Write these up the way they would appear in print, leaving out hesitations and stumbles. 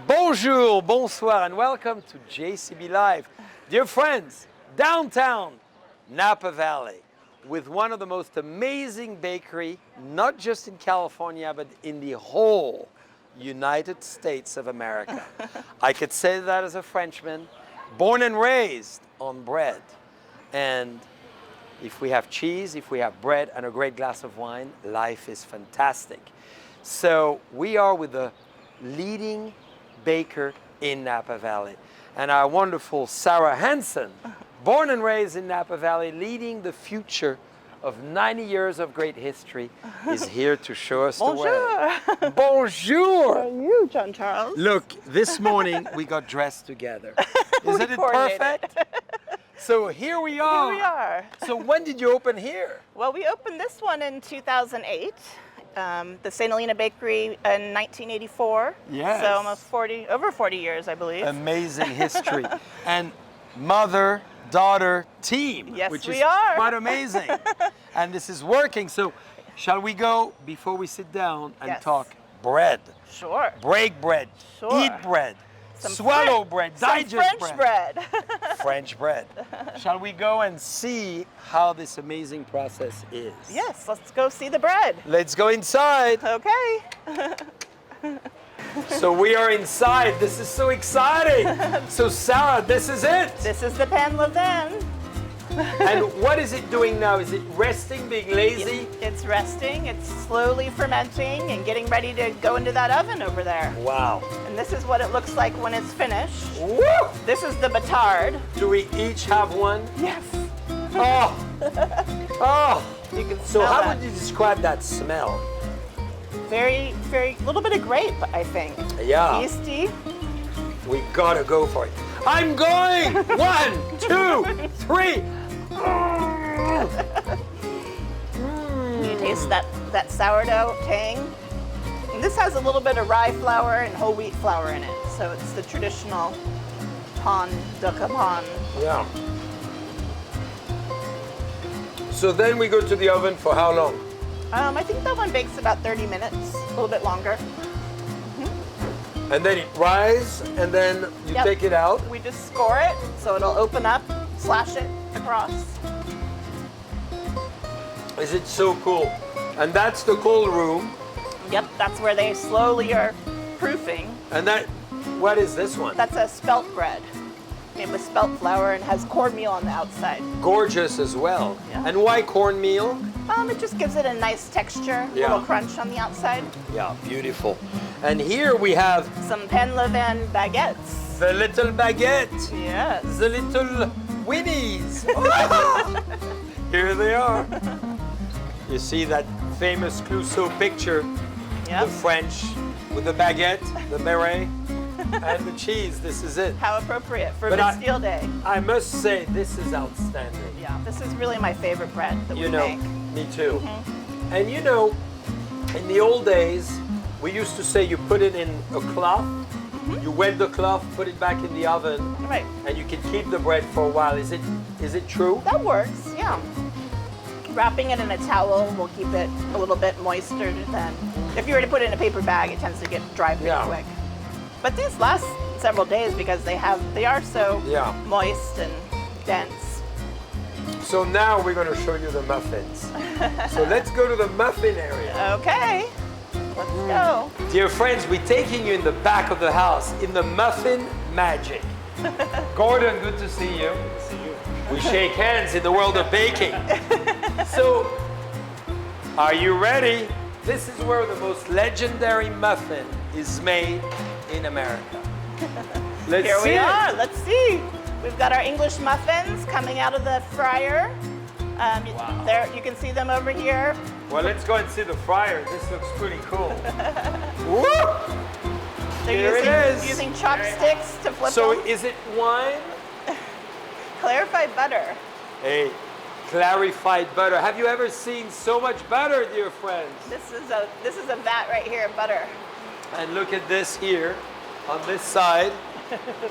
Bonjour, bonsoir, and welcome to JCB Live. Dear friends, downtown Napa Valley, with one of the most amazing bakery, not just in California, but in the whole United States of America. I could say that as a Frenchman, born and raised on bread. And if we have cheese, if we have bread and a great glass of wine, life is fantastic. So we are with the leading baker in Napa Valley. And our wonderful Sarah Hansen, born and raised in Napa Valley, leading the future of 90 years of great history, is here to show us Bonjour. the way. Bonjour! How are you, John Charles? Look, this morning we got dressed together. Isn't it perfect? So here we are. Here we are. So when did you open here? Well, we opened this one in 2008, the St. Helena Bakery in 1984. Yes. So almost over 40 years, I believe. Amazing history. And mother-daughter team, Yes, which we is are. quite amazing. And this is working. So shall we go before we sit down and Yes. talk bread? Sure. Break bread, Sure. eat bread, Some swallow bread, digest French bread. French bread. Shall we go and see how this amazing process is? Yes, let's go see the bread. Let's go inside. Okay. So we are inside. This is so exciting. So Sarah, this is it. This is the pan levain. And what is it doing now? Is it resting, being lazy? It's resting, it's slowly fermenting and getting ready to go into that oven over there. Wow. And this is what it looks like when it's finished. Woo! This is the batard. Do we each have one? Yes. Oh. Oh. You can So smell how that. would you describe that smell? Very, little bit of grape, I think. Yeah. Yeasty. We gotta go for it. I'm going! 1, 2, 3. You taste that sourdough tang. And this has a little bit of rye flour and whole wheat flour in it. So it's the traditional pan de capon. Yeah. So then we go to the oven for how long? I think that one bakes about 30 minutes, a little bit longer. And then it rises, and then you Yep. take it out. We just score it, so it'll open up, slash it across. Is it so cool? And that's the cold room. Yep, that's where they slowly are proofing. And that, what is this one? That's a spelt bread made with spelt flour and has cornmeal on the outside. Gorgeous as well. Yeah. And why cornmeal? It just gives it a nice texture, Yeah. little crunch on the outside. Yeah, beautiful. And here we have Some pan levain baguettes. the little baguette, Yes. the little winnies. Here they are. You see that famous Clouseau picture, Yep. the French with the baguette, the beret, and the cheese. This is it. How appropriate for But I- Bastille Day. I must say, this is outstanding. Yeah, this is really my favorite bread that You we know, make. me too. And you know, in the old days, we used to say you put it in a cloth, you wet the cloth, put it back in the oven, Right. and you can keep the bread for a while. Is it true? That works, yeah. Wrapping it in a towel will keep it a little bit moister than if you were to put it in a paper bag, it tends to get dry pretty Yeah. quick. But these last several days because they are so Yeah. moist and dense. So now we're going to show you the muffins. So let's go to the muffin area. Okay, let's go. Dear friends, we're taking you in the back of the house in the muffin magic. Gordon, good to see you. We shake hands in the world of baking. So, are you ready? This is where the most legendary muffin is made in America. Let's Here see we it. are, let's see. We've got our English muffins coming out of the fryer. Wow. There, you can see them over here. Well, let's go and see the fryer. This looks pretty cool. Woo! Here it is. Using chopsticks to flip So them. is it wine? Clarified butter. Hey, clarified butter. Have you ever seen so much butter, dear friends? This is a vat right here of butter. And look at this here. On this side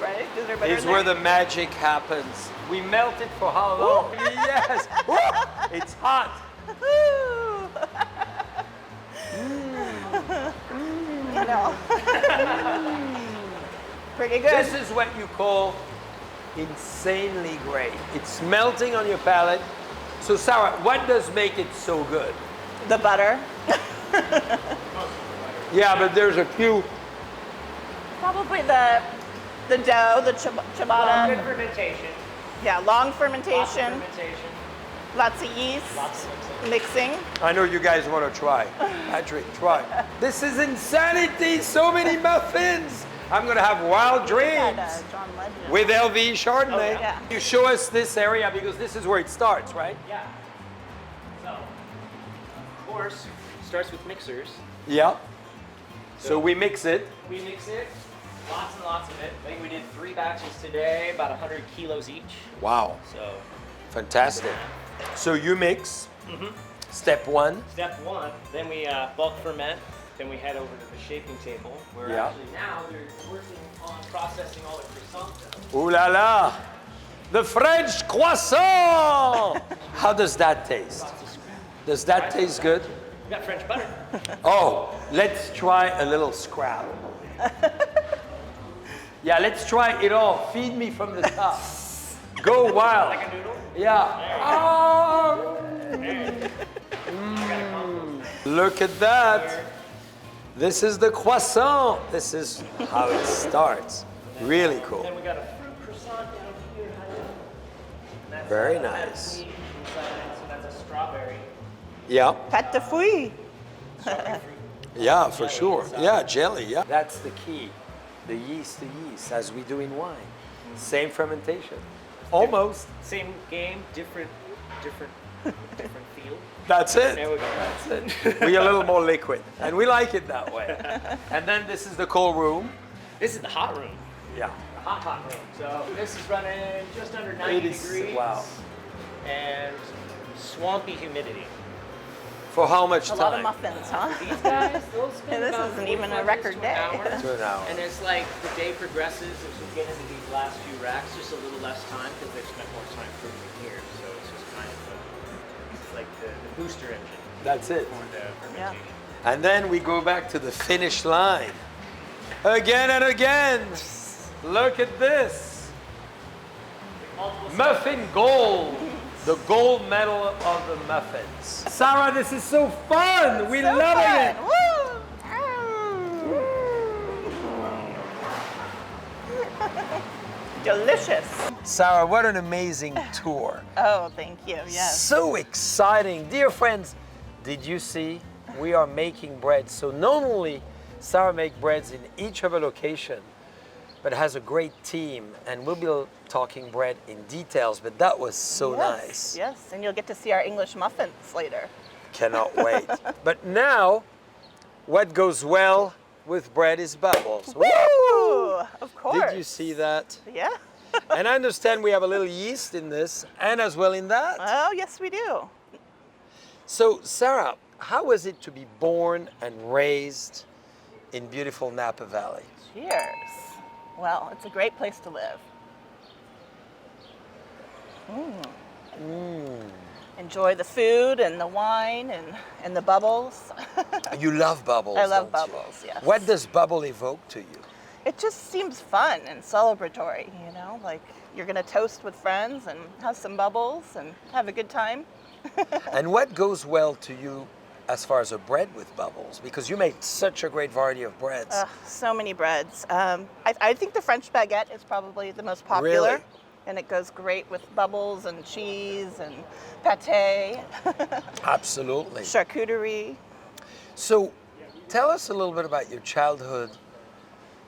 Right? Is there butter is in where there? the magic happens. We melt it for how long? Yes. Woo! It's hot. Woo! I know. Pretty good. This is what you call insanely great. It's melting on your palate. So Sarah, what does make it so good? The butter. Yeah, but there's a few. Probably the dough, the ciabatta. Good fermentation. Yeah, long fermentation. Lots of fermentation. Lots of yeast. Lots of Mixing. I know you guys want to try. Patrick, try. This is insanity. So many muffins. I'm going to have wild dreams John Legend. with LV Chardonnay. Oh, yeah. You show us this area because this is where it starts, right? Yeah. So, of course, starts with mixers. Yeah. So we mix it. We mix it, lots and lots of it. I think we did 3 batches today, about 100 kilos each. Wow. So, Fantastic. So you mix. Step 1. step 1, then we bulk ferment. Then we head over to the shaping table, where Yeah. actually now they're working on processing all the croissant dough. Ooh la la. The French croissant. How does that taste? Lots of scrap. Does that taste good? We got French butter. Oh, let's try a little scrap. Yeah, let's try it all. Feed me from the top. Go wild. Like a noodle. Yeah. Oh. Look at that. This is the croissant. This is how it starts. Really cool. Then we got a fruit croissant down here. And that's, Very that's nice. sweet inside, so that's a strawberry. Yeah. Pâte de fruits. Strawberry fruit. Yeah, for sure. Yeah, jelly, yeah. That's the key. The yeast to yeast, as we do in wine. Same fermentation. Almost. Same game, different feel. That's it. There we go. That's it. We're a little more liquid. And we like it that way. And then this is the cold room. This is the hot room. Yeah. The hot room. So this is running just under 90 degrees. Wow. And swampy humidity. For how much A time? lot of muffins, huh? These guys, they'll spend Yeah, this about isn't even a 45 record minutes to an day. hour. To an hour. And it's like the day progresses, as we get into these last few racks, just a little less time because they've spent more time cooking here. So it's just kind of it's like the booster engine That's it. for the fermentation. And then we go back to the finish line. Again and again. Look at this. Multiple Muffin gold. The gold medal of the muffins. Sarah, this is so fun. We're So loving fun. it. Woo! Delicious. Sarah, what an amazing tour. Oh, thank you. Yes. So exciting. Dear friends, did you see? We are making bread. So not only Sarah makes breads in each of her location, but has a great team. And we'll be talking bread in details, but that was so Yes, nice. Yes, and you'll get to see our English muffins later. Cannot wait. But now, what goes well with bread is bubbles. Woo! Of course. Did you see that? Yeah. And I understand we have a little yeast in this and as well in that. Oh, yes, we do. So, Sarah, how was it to be born and raised in beautiful Napa Valley? Cheers. Well, it's a great place to live. Enjoy the food and the wine and the bubbles. You love bubbles. I love don't you? bubbles, yes. What does bubble evoke to you? It just seems fun and celebratory, you know, like you're gonna toast with friends and have some bubbles and have a good time. And what goes well to you as far as a bread with bubbles? Because you make such a great variety of breads. So many breads. I think the French baguette is probably the most popular. Really? And it goes great with bubbles and cheese and pate, Absolutely. charcuterie. So, tell us a little bit about your childhood.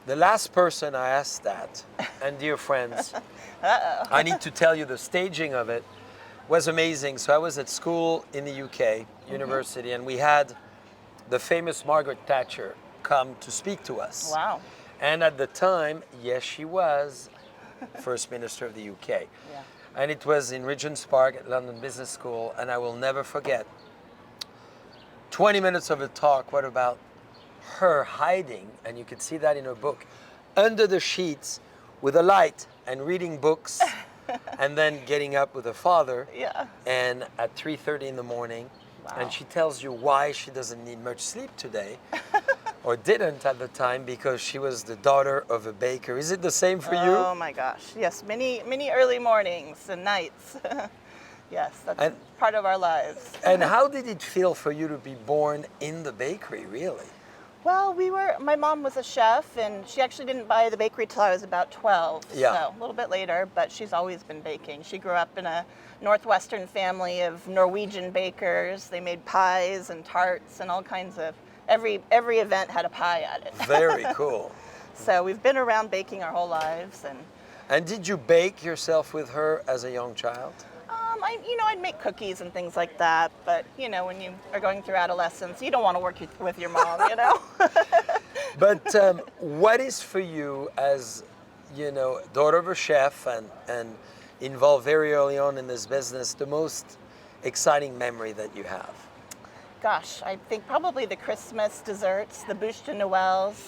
The last person I asked that, and dear friends, I need to tell you the staging of it was amazing. So I was at school in the UK, university, and we had the famous Margaret Thatcher come to speak to us. Wow. And at the time, yes, she was First Minister of the UK. Yeah. And it was in Regent's Park at London Business School, and I will never forget 20 minutes of a talk, what about her hiding, and you could see that in her book, under the sheets with a light and reading books, and then getting up with her father, Yeah. and at 3:30 in the morning, Wow. and she tells you why she doesn't need much sleep today. or didn't at the time because she was the daughter of a baker. Is it the same for you? Oh my gosh, yes, many early mornings and nights. Yes, that's part of our lives. And how did it feel for you to be born in the bakery, really? Well, my mom was a chef, and she actually didn't buy the bakery till I was about 12, Yeah. so a little bit later, but she's always been baking. She grew up in a Northwestern family of Norwegian bakers. They made pies and tarts and all kinds of, every event had a pie at it. Very cool. So we've been around baking our whole lives. And did you bake yourself with her as a young child? I'd make cookies and things like that, but when you are going through adolescence, you don't want to work with your mom, But what is for you as, daughter of a chef and involved very early on in this business, the most exciting memory that you have? Gosh, I think probably the Christmas desserts, the bûche de Noëls.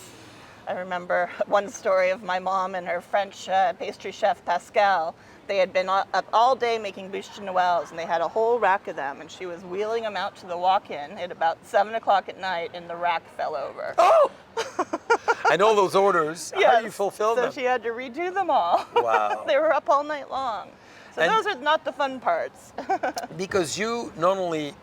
I remember one story of my mom and her French pastry chef Pascal. They had been up all day making bûche de Noëls, and they had a whole rack of them, and she was wheeling them out to the walk-in at about 7 o'clock at night, and the rack fell over. Oh! And all those orders, how do you fulfill them? So she had to redo them all. Wow. They were up all night long. So And- those are not the fun parts. Because you not only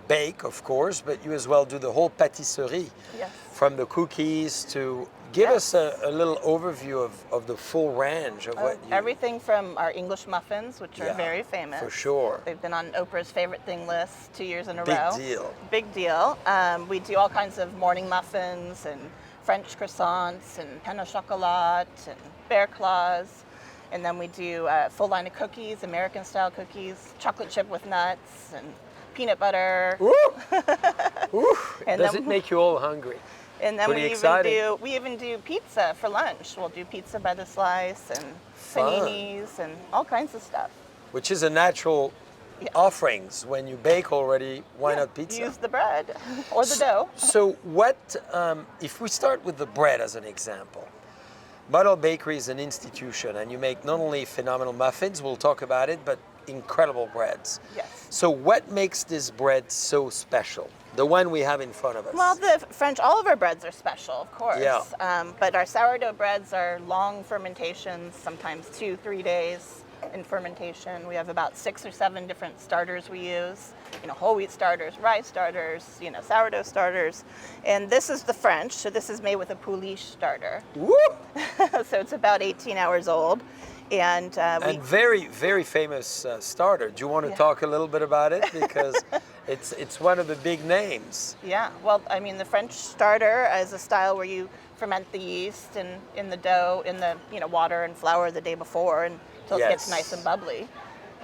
bake, of course, but you as well do the whole pâtisserie. Yes. From the cookies to... Give us a little overview of the full range of what you... Everything from our English muffins, which are Yeah, very famous. for sure. They've been on Oprah's favorite thing list 2 years in a Big row. deal. Big deal. We do all kinds of morning muffins and French croissants and pain au chocolat and bear claws. And then we do a full line of cookies, American style cookies, chocolate chip with nuts and peanut butter. Woo! Woo! And Does then- it make you all hungry? And then Pretty we exciting. even do pizza for lunch. We'll do pizza by the slice and Fun. paninis and all kinds of stuff. Which is a natural offerings. When you bake already, why not pizza? Use the bread or the dough. So what, if we start with the bread as an example, Model Bakery is an institution and you make not only phenomenal muffins, we'll talk about it, but incredible breads. Yes. So what makes this bread so special? The one we have in front of us. Well, all of our breads are special, of course. Yeah. But our sourdough breads are long fermentations, sometimes 2-3 days in fermentation. We have about 6 or 7 different starters we use. Whole wheat starters, rye starters, sourdough starters. And this is the French, so this is made with a pouliche starter. Woo! So it's about 18 hours old. And And very, very famous starter. Do you want to talk a little bit about it? Because it's one of the big names. yeah, well, the French starter is a style where you ferment the yeast in the dough, in the water and flour the day before until it gets Yes. nice and bubbly.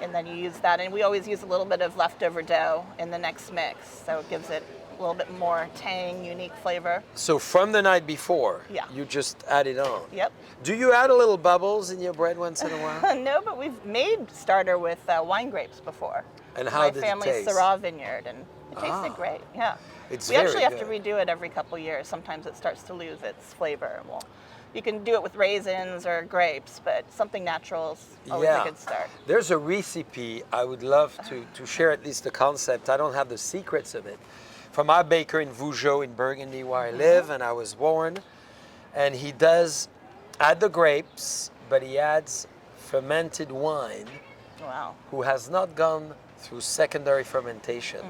And then you use that, and we always use a little bit of leftover dough in the next mix, so it gives it a little bit more tang, unique flavor. So from the night before, Yeah. you just add it on. Yep. Do you add a little bubbles in your bread once in a while? No, but we've made starter with wine grapes before. And how My did it family's taste? Syrah vineyard, and it tasted Ah. great. Yeah. It's we very actually have to good. redo it every couple years. Sometimes it starts to lose its flavor. Well, you can do it with raisins or grapes, but something natural is always a good start. There's a recipe I would love to share, at least the concept. I don't have the secrets of it. From our baker in Vougeot in Burgundy, where I live and I was born. And he does add the grapes, but he adds fermented wine Wow. who has not gone through secondary fermentation.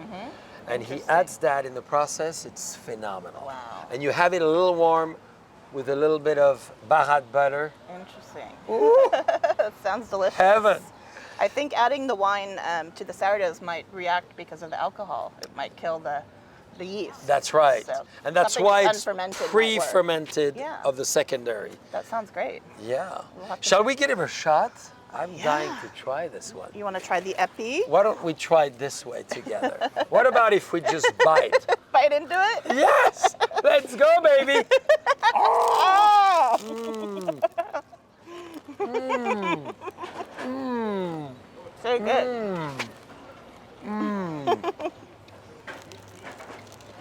And he Interesting. adds that in the process. It's phenomenal. Wow. And you have it a little warm with a little bit of barat butter. Interesting. Ooh, That sounds delicious. heaven. I think adding the wine to the sourdoughs might react because of the alcohol. It might kill the yeast. That's right. So And that's something why it's unfermented might work. pre-fermented Yeah. of the secondary. That sounds great. Yeah. We'll have to- Shall we give it a shot? I'm Yeah. dying to try this one. You want to try the epi? Why don't we try it this way together? What about if we just bite? Bite into it? Yes! Let's go, baby! Oh! So good.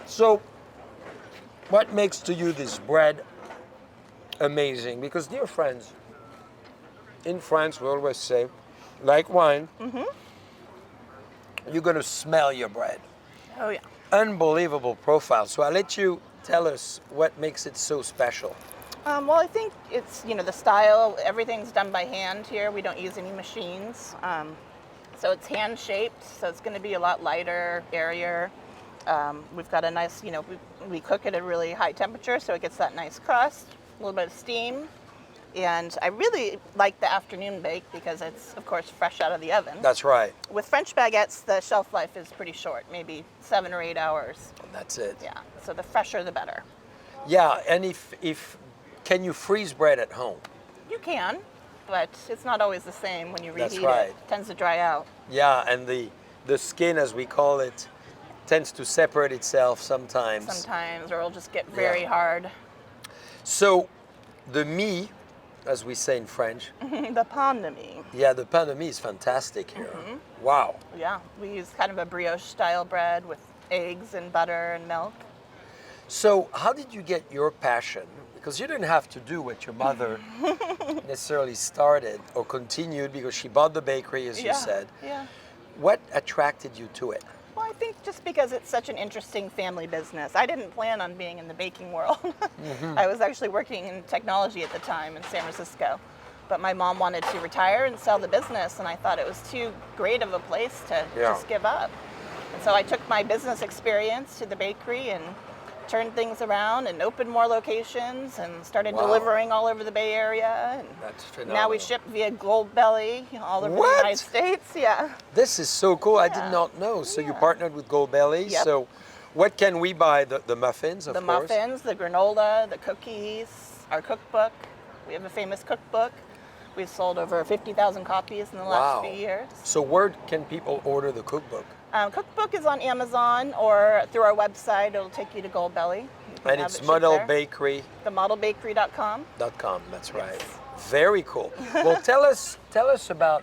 So, what makes to you this bread amazing? Because, dear friends, in France, we always say, like wine, you're going to smell your bread. Oh yeah. Unbelievable profile. So I'll let you tell us what makes it so special. Well, I think it's, the style, everything's done by hand here. We don't use any machines. So it's hand shaped, so it's going to be a lot lighter, airier. We've got a nice, we cook at a really high temperature, so it gets that nice crust, a little bit of steam. And I really like the afternoon bake because it's, of course, fresh out of the oven. That's right. With French baguettes, the shelf life is pretty short, maybe 7 or 8 hours. That's it. Yeah, so the fresher, the better. Yeah, and if can you freeze bread at home? You can, but it's not always the same when you reheat That's right. it. It tends to dry out. Yeah, and the skin, as we call it, tends to separate itself sometimes. Sometimes, or it'll just get very hard. So the mie, as we say in French. The pain de mie. Yeah, the pain de mie is fantastic here. Wow. Yeah, we use kind of a brioche style bread with eggs and butter and milk. So how did you get your passion? Because you didn't have to do what your mother necessarily started or continued because she bought the bakery, as you said. Yeah. What attracted you to it? Well, I think just because it's such an interesting family business. I didn't plan on being in the baking world. I was actually working in technology at the time in San Francisco. But my mom wanted to retire and sell the business, and I thought it was too great of a place to just give up. And so I took my business experience to the bakery and turned things around and opened more locations and started delivering all over the Bay Area. And that's phenomenal. now we ship via Gold Belly all over the United States. Yeah. This is so cool. I did not know. So you partnered with Gold Belly. Yep. So what can we buy? The muffins, of course. The muffins, the granola, the cookies, our cookbook. We have a famous cookbook. We've sold over 50,000 copies in the last few years. So where can people order the cookbook? Cookbook is on Amazon or through our website. It'll take you to Gold Belly. And it's Model Bakery. TheModelBakery.com. .com, that's right. Very cool. Well, tell us about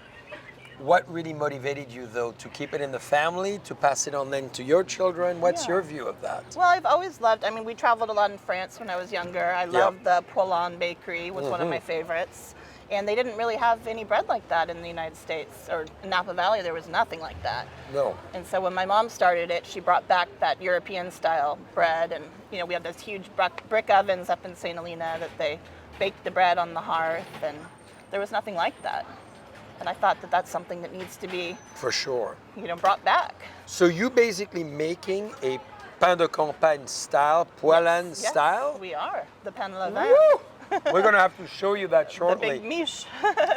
what really motivated you, though, to keep it in the family, to pass it on then to your children. What's your view of that? Well, I've always loved, we traveled a lot in France when I was younger. I loved the Poilon Bakery, was one of my favorites. And they didn't really have any bread like that in the United States. Or in Napa Valley, there was nothing like that. No. And so when my mom started it, she brought back that European-style bread. And, we have those huge brick ovens up in St. Helena that they baked the bread on the hearth. And there was nothing like that. And I thought that that's something that needs to be... For sure. Brought back. So you basically making a pain de campagne style, poêlane style? Yes, we are. The pain de la vin. Woo! We're going to have to show you that shortly. The big miche.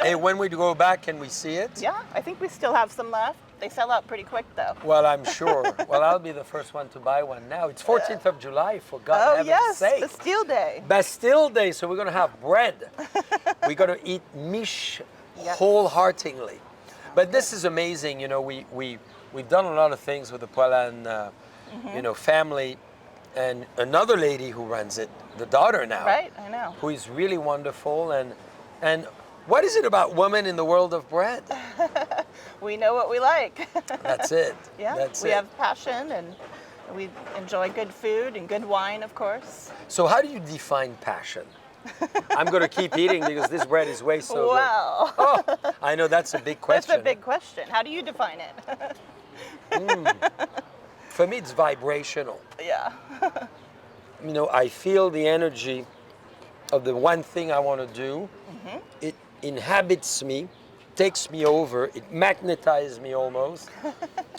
Hey, when we go back, can we see it? Yeah, I think we still have some left. They sell out pretty quick, though. Well, I'm sure. Well, I'll be the first one to buy one now. It's 14th of July, for God's sake. Bastille Day. Bastille Day, so we're going to have bread. We're going to eat miche wholeheartedly. But this is amazing. We've done a lot of things with the Poilane, family. And another lady who runs it, the daughter now. Right, I know. Who is really wonderful. And what is it about women in the world of bread? We know what we like. That's it. Yeah, we have passion and we enjoy good food and good wine, of course. So how do you define passion? I'm going to keep eating because this bread is way so good. Oh, I know that's a big question. That's a big question. How do you define it? For me, it's vibrational. Yeah. I feel the energy of the one thing I want to do. It inhabits me, takes me over, it magnetizes me almost,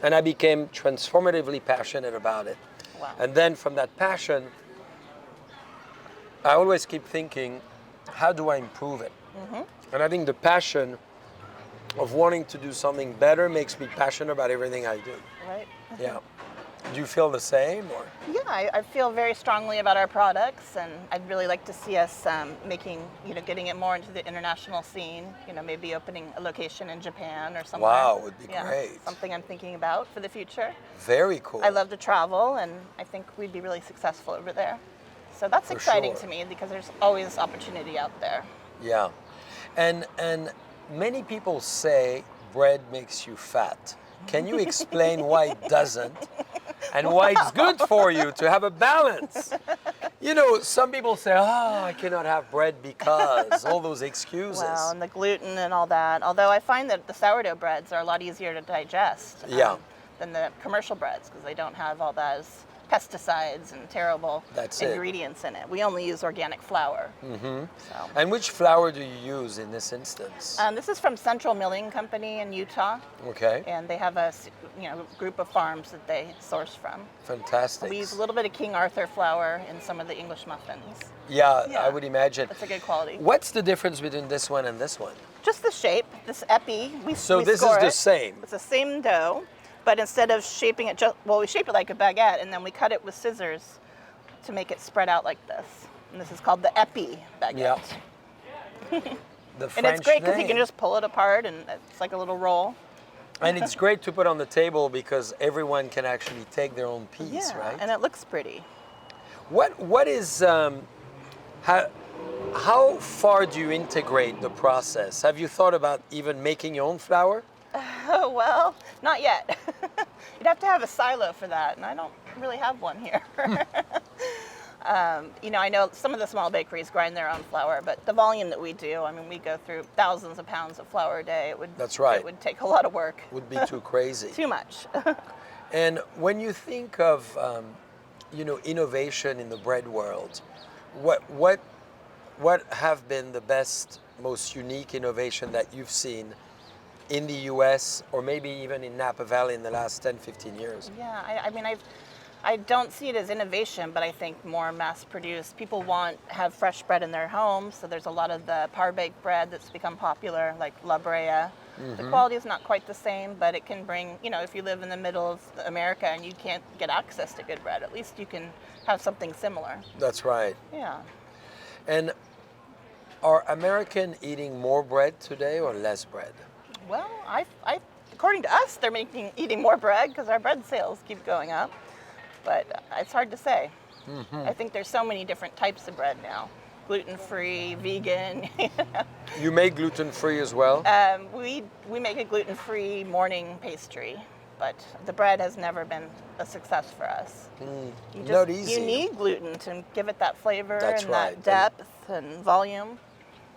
and I became transformatively passionate about it. Wow. And then from that passion, I always keep thinking, how do I improve it? And I think the passion of wanting to do something better makes me passionate about everything I do. Right. Yeah. Do you feel the same? Or? Yeah, I feel very strongly about our products, and I'd really like to see us getting it more into the international scene. Maybe opening a location in Japan or somewhere. Wow, would be great. Something I'm thinking about for the future. Very cool. I love to travel, and I think we'd be really successful over there. So that's exciting to me because there's always opportunity out there. Yeah, and many people say bread makes you fat. Can you explain why it doesn't? And why it's good for you to have a balance. Some people say, I cannot have bread because, all those excuses. Well, and the gluten and all that. Although I find that the sourdough breads are a lot easier to digest than the commercial breads because they don't have all those pesticides and terrible That's it. ingredients in it. We only use organic flour. Mm-hmm. So. And which flour do you use in this instance? This is from Central Milling Company in Utah, Okay, and they have a group of farms that they source from. fantastic. We use a little bit of King Arthur flour in some of the English muffins. Yeah, Yeah. I would imagine. That's a good quality. What's the difference between this one and this one? Just the shape, this epi, we So we this score is the it. same. It's the same dough, but instead of shaping it we shape it like a baguette, and then we cut it with scissors to make it spread out like this. And this is called the epi baguette. Yeah. The And it's great because you name. can just pull it apart, and it's like a little roll. And it's great to put on the table because everyone can actually take their own piece, Yeah, right? and it looks pretty. What is how far do you integrate the process? Have you thought about even making your own flour? Oh, well, not yet. You'd have to have a silo for that, and I don't really have one here. I know some of the small bakeries grind their own flour, but the volume that we do, I mean, we go through thousands of pounds of flour a day. That's right. It would take a lot of work. Would be too crazy. Too much. And when you think of innovation in the bread world, what have been the best, most unique innovation that you've seen in the U.S. or maybe even in Napa Valley in the last 10, 15 years? Yeah, I mean, I don't see it as innovation, but I think more mass-produced. People have fresh bread in their homes, so there's a lot of the par-baked bread that's become popular, like La Brea. The quality is not quite the same, but it can bring, if you live in the middle of America and you can't get access to good bread, at least you can have something similar. That's right. Yeah. And are Americans eating more bread today or less bread? Well, according to us, they're eating more bread because our bread sales keep going up. But it's hard to say. I think there's so many different types of bread now. Gluten-free, vegan. You make gluten-free as well? We make a gluten-free morning pastry, but the bread has never been a success for us. Not easy. You need gluten to give it that flavor That's and right. that depth and volume.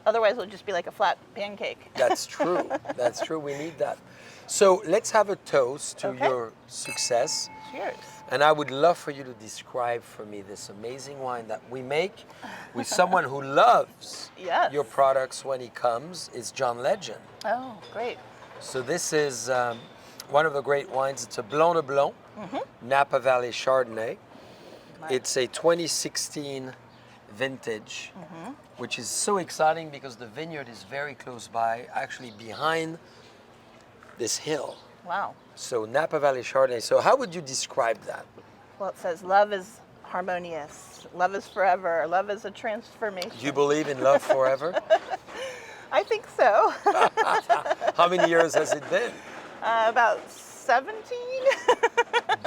Otherwise, it'll just be like a flat pancake. That's true. That's true. We need that. So let's have a toast to Okay. your success. Cheers. And I would love for you to describe for me this amazing wine that we make with someone who loves Yes. your products when he comes. It's John Legend. Oh, great. So this is one of the great wines. It's a Blanc de Blanc, Napa Valley Chardonnay. Nice. It's a 2016 vintage, which is so exciting because the vineyard is very close by, actually behind this hill. Wow. So Napa Valley Chardonnay. So how would you describe that? Well, it says love is harmonious, love is forever, love is a transformation. Do you believe in love forever? I think so. How many years has it been? About 17.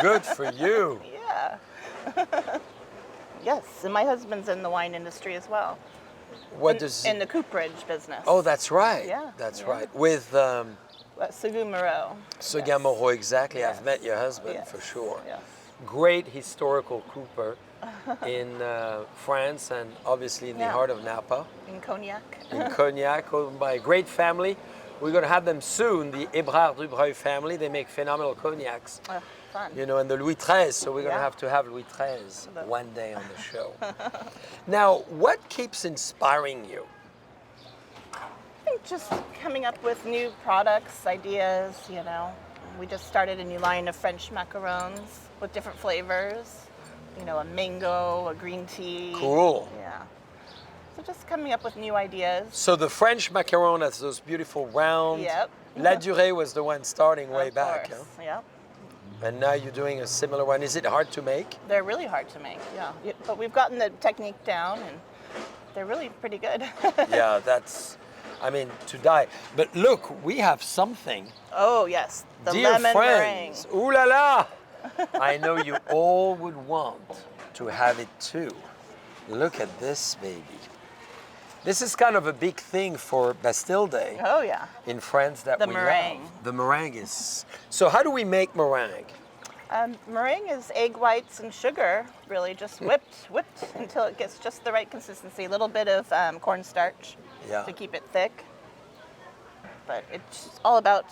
Good for you. Yeah. Yes, and my husband's in the wine industry as well. What does in the cooperage business. Oh, that's right. Yeah, That's yeah. right. With Seguin Moreau. Sourdough Breads, exactly. Yes. I've met your husband Yes. for sure. Yes. Great historical cooper in France and obviously in the Yeah. heart of Napa, In Cognac. in Cognac, owned by a great family. We're going to have them soon, the Hébrard Dubreuil family. They make phenomenal cognacs, Oh, fun. and the Louis XIII. So we're going to Yeah. have Louis XIII one day on the show. Now, what keeps inspiring you? I think just coming up with new products, ideas, We just started a new line of French macarons with different flavors. A mango, a green tea. Cool. Yeah. So just coming up with new ideas. So the French macaron has those beautiful round. Yep. La Durée was the one starting way Of back. course. Huh? Yep. And now you're doing a similar one. Is it hard to make? They're really hard to make, yeah. But we've gotten the technique down, and they're really pretty good. Yeah, to die. But look, we have something. Oh, yes. The Dear lemon friends, meringue. ooh la la! I know you all would want to have it too. Look at this baby. This is kind of a big thing for Bastille Day Oh, yeah. in France that The we meringue. love. The meringue is. So how do we make meringue? Meringue is egg whites and sugar, really just whipped until it gets just the right consistency. A little bit of cornstarch Yeah. to keep it thick. But it's all about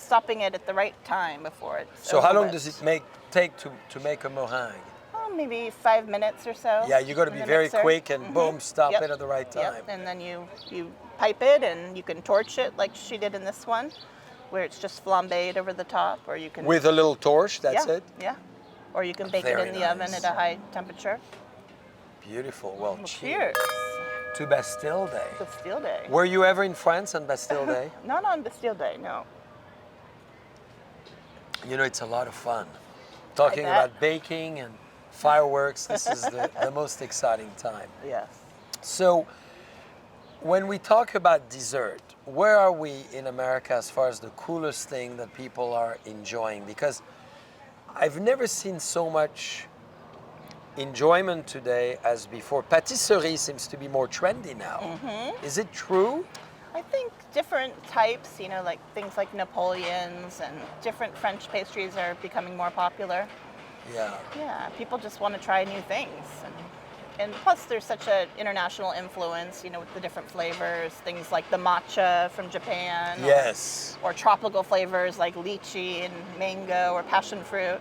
stopping it at the right time before it's So how long overwhipped. does it take to make a meringue? Oh, maybe 5 minutes or so. Yeah, you got to in be the very mixer. quick and boom, stop Yep. it at the right time. Yep. And then you pipe it, and you can torch it like she did in this one, where it's just flambéed over the top, or you can With a little torch, that's yeah, it? Yeah. Or you can bake Very it in the oven nice. at a high temperature. Beautiful. Well, Cheers. to Bastille Day. Bastille Day. Were you ever in France on Bastille Day? Not on Bastille Day, no. You know, it's a lot of fun. Talking bet. about baking and fireworks, this is the most exciting time. Yes. So, when we talk about dessert, where are we in America as far as the coolest thing that people are enjoying? Because I've never seen so much enjoyment today as before. Patisserie seems to be more trendy now. Is it true? I think different types, you know, like things like Napoleons and different French pastries are becoming more popular. Yeah. Yeah, people just want to try new things. And plus there's such an international influence, you know, with the different flavors, things like the matcha from Japan. Yes. Or tropical flavors like lychee and mango or passion fruit.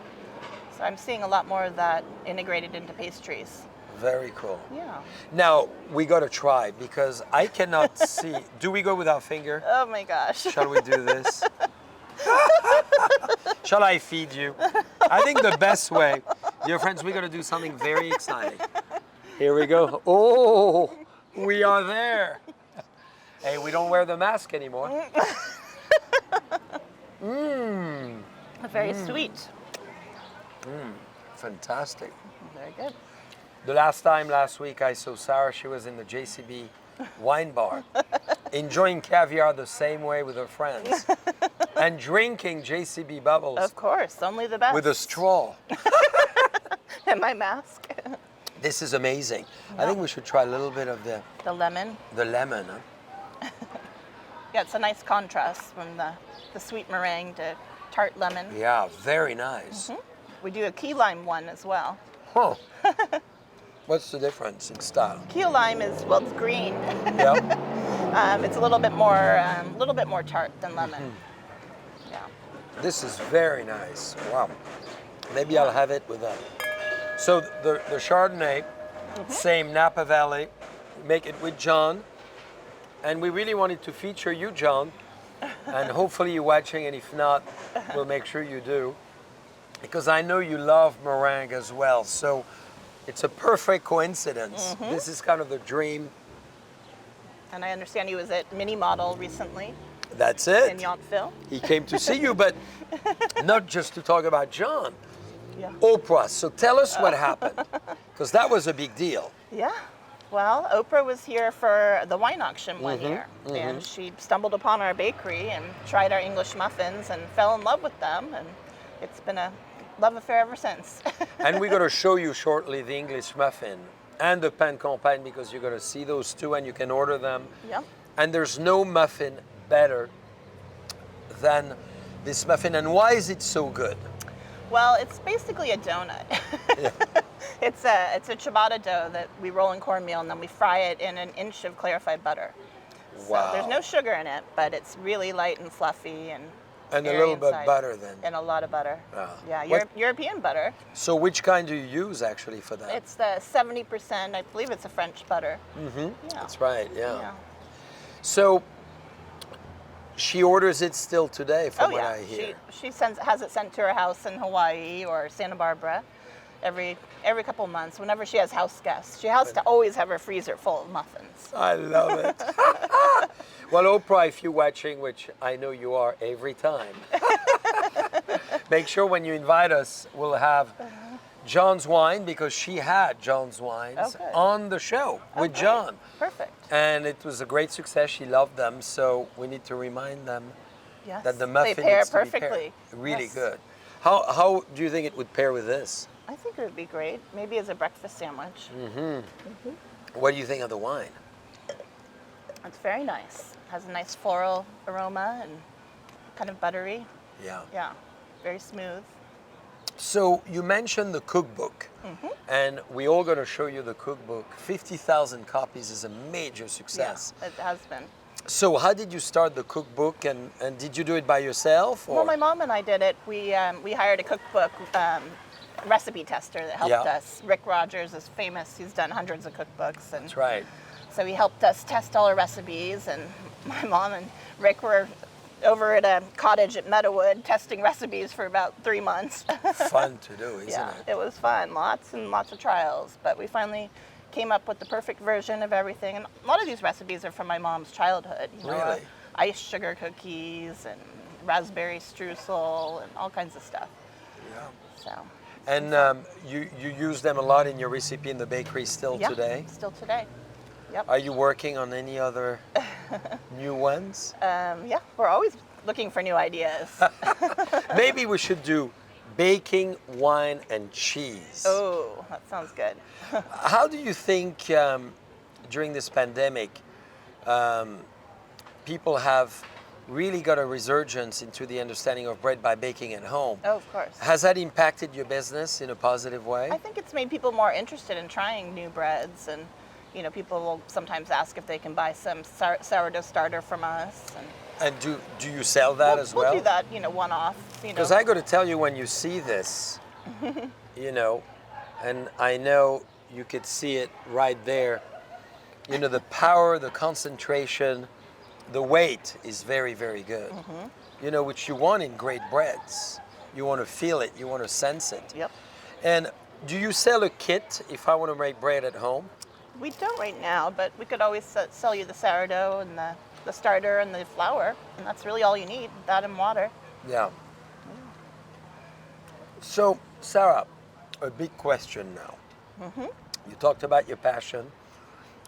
So I'm seeing a lot more of that integrated into pastries. Very cool. Yeah. Now, we got to try because I cannot see. Do we go with our finger? Oh my gosh. Shall we do this? Shall I feed you? I think the best way, dear friends, we're going to do something very exciting. Here we go. Oh, we are there. Hey, we don't wear the mask anymore. Very sweet. Fantastic. Very good. The last week I saw Sarah, she was in the JCB wine bar, enjoying caviar the same way with her friends, and drinking JCB bubbles Of course, only the best. with a straw. And my mask. This is amazing. I think we should try a little bit of The lemon. the lemon. Huh? Yeah, it's a nice contrast from the sweet meringue to tart lemon. Yeah, very nice. We do a key lime one as well. Huh. What's the difference in style? Key lime is, well, it's green. Yeah. It's a little bit more tart than lemon. Yeah. This is very nice. Wow. Maybe I'll have it with that. So the Chardonnay, same Napa Valley, make it with John. And we really wanted to feature you, John. And hopefully you're watching, and if not, we'll make sure you do. Because I know you love meringue as well. So it's a perfect coincidence. This is kind of the dream. And I understand he was at Mini Model recently That's in it. Yountville. He came to see you, but not just to talk about John. Yeah. Oprah, so tell us what happened, because that was a big deal. Yeah. Well, Oprah was here for the wine auction one year, and she stumbled upon our bakery and tried our English muffins and fell in love with them, and it's been a love affair ever since. And we're going to show you shortly the English muffin and the pain campagne, because you're going to see those two and you can order them. Yeah. And there's no muffin better than this muffin. And why is it so good? Well, it's basically a donut. It's a ciabatta dough that we roll in cornmeal, and then we fry it in an inch of clarified butter. Wow. So there's no sugar in it, but it's really light and fluffy and A airy little bit inside. butter then. And a lot of butter. Ah. Yeah, What- European butter. So which kind do you use actually for that? It's the 70%, I believe it's a French butter. Yeah. That's right, yeah. Yeah. So she orders it still today, from Oh what yeah, I hear. she has it sent to her house in Hawaii or Santa Barbara every couple months. Whenever she has house guests, she has to always have her freezer full of muffins. I love it. Well, Oprah, if you're watching, which I know you are every time, make sure when you invite us, we'll have John's wine, because she had John's wines Okay. on the show with John. Perfect. And it was a great success. She loved them, so we need to remind them Yes. that the muffin they pair needs to be paired. perfectly. Really Yes. good. How do you think it would pair with this? I think it would be great. Maybe as a breakfast sandwich. What do you think of the wine? It's very nice. Has a nice floral aroma and kind of buttery. Yeah. Yeah, very smooth. So you mentioned the cookbook, and we all going to show you the cookbook. 50,000 copies is a major success. Yeah, it has been. So how did you start the cookbook, and did you do it by yourself? Or? Well, my mom and I did it. We hired a cookbook recipe tester that helped Yeah. us. Rick Rogers is famous. He's done hundreds of cookbooks, and That's right. so he helped us test all our recipes. And my mom and Rick were over at a cottage at Meadowood testing recipes for about 3 months. Fun to do, isn't Yeah, it? it was fun. Lots and lots of trials. But we finally came up with the perfect version of everything. And a lot of these recipes are from my mom's childhood. Really? Ice sugar cookies and raspberry streusel and all kinds of stuff. Yeah. So, And you use them a lot in your recipe in the bakery still yeah, today? still today. Yep. Are you working on any other new ones? Yeah, we're always looking for new ideas. Maybe we should do baking, wine, and cheese. Oh, that sounds good. How do you think during this pandemic people have really got a resurgence into the understanding of bread by baking at home? Oh, of course. Has that impacted your business in a positive way? I think it's made people more interested in trying new breads, and people will sometimes ask if they can buy some sourdough starter from us. And do you sell that as well? We'll do that, one off. Because I got to tell you, when you see this, and I know you could see it right there, the power, the concentration, the weight is very, very good. Which you want in great breads. You want to feel it, you want to sense it. Yep. And do you sell a kit if I want to make bread at home? We don't right now, but we could always sell you the sourdough and the starter and the flour, and that's really all you need, that and water. Yeah. So, Sarah, a big question now. You talked about your passion.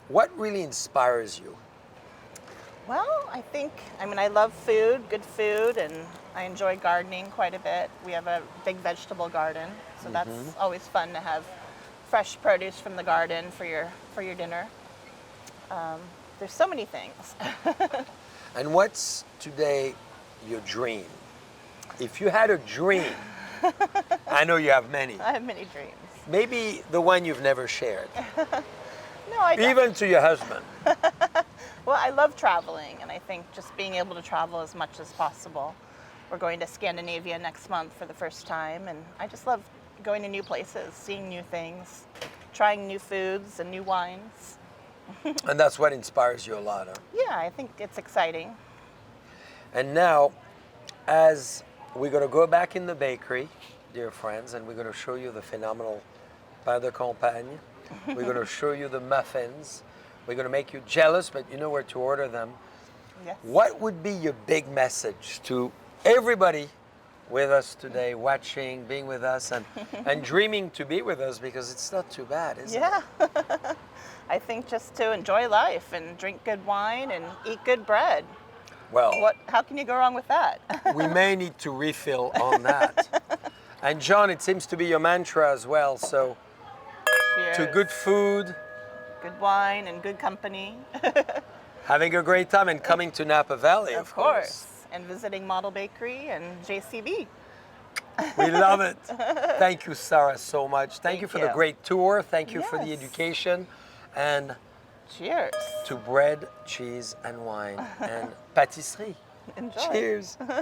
What really inspires you? Well, I love food, good food, and I enjoy gardening quite a bit. We have a big vegetable garden, so that's always fun to have fresh produce from the garden for your dinner. There's so many things. And what's today your dream? If you had a dream, I know you have many. I have many dreams. Maybe the one you've never shared, No, I don't. even to your husband. Well, I love traveling, and I think just being able to travel as much as possible. We're going to Scandinavia next month for the first time, and I just love going to new places, seeing new things, trying new foods and new wines. And that's what inspires you a lot, huh? Yeah, I think it's exciting. And now, as we're going to go back in the bakery, dear friends, and we're going to show you the phenomenal pain de campagne. We're going to show you the muffins. We're going to make you jealous, but you know where to order them. Yes. What would be your big message to everybody with us today, watching, being with us, and dreaming to be with us, because it's not too bad, is it? Yeah. I think just to enjoy life and drink good wine and eat good bread. Well, How can you go wrong with that? we may need to refill on that. And John, it seems to be your mantra as well, so to Cheers. good food, Good wine and good company. having a great time, and coming to Napa Valley, of course. And visiting Model Bakery and JCB. We love it. Thank you, Sarah, so much. Thank you for the you. great tour. Thank you for the Yes. education. And Cheers. to bread, cheese, and wine, and pâtisserie. Enjoy. Cheers.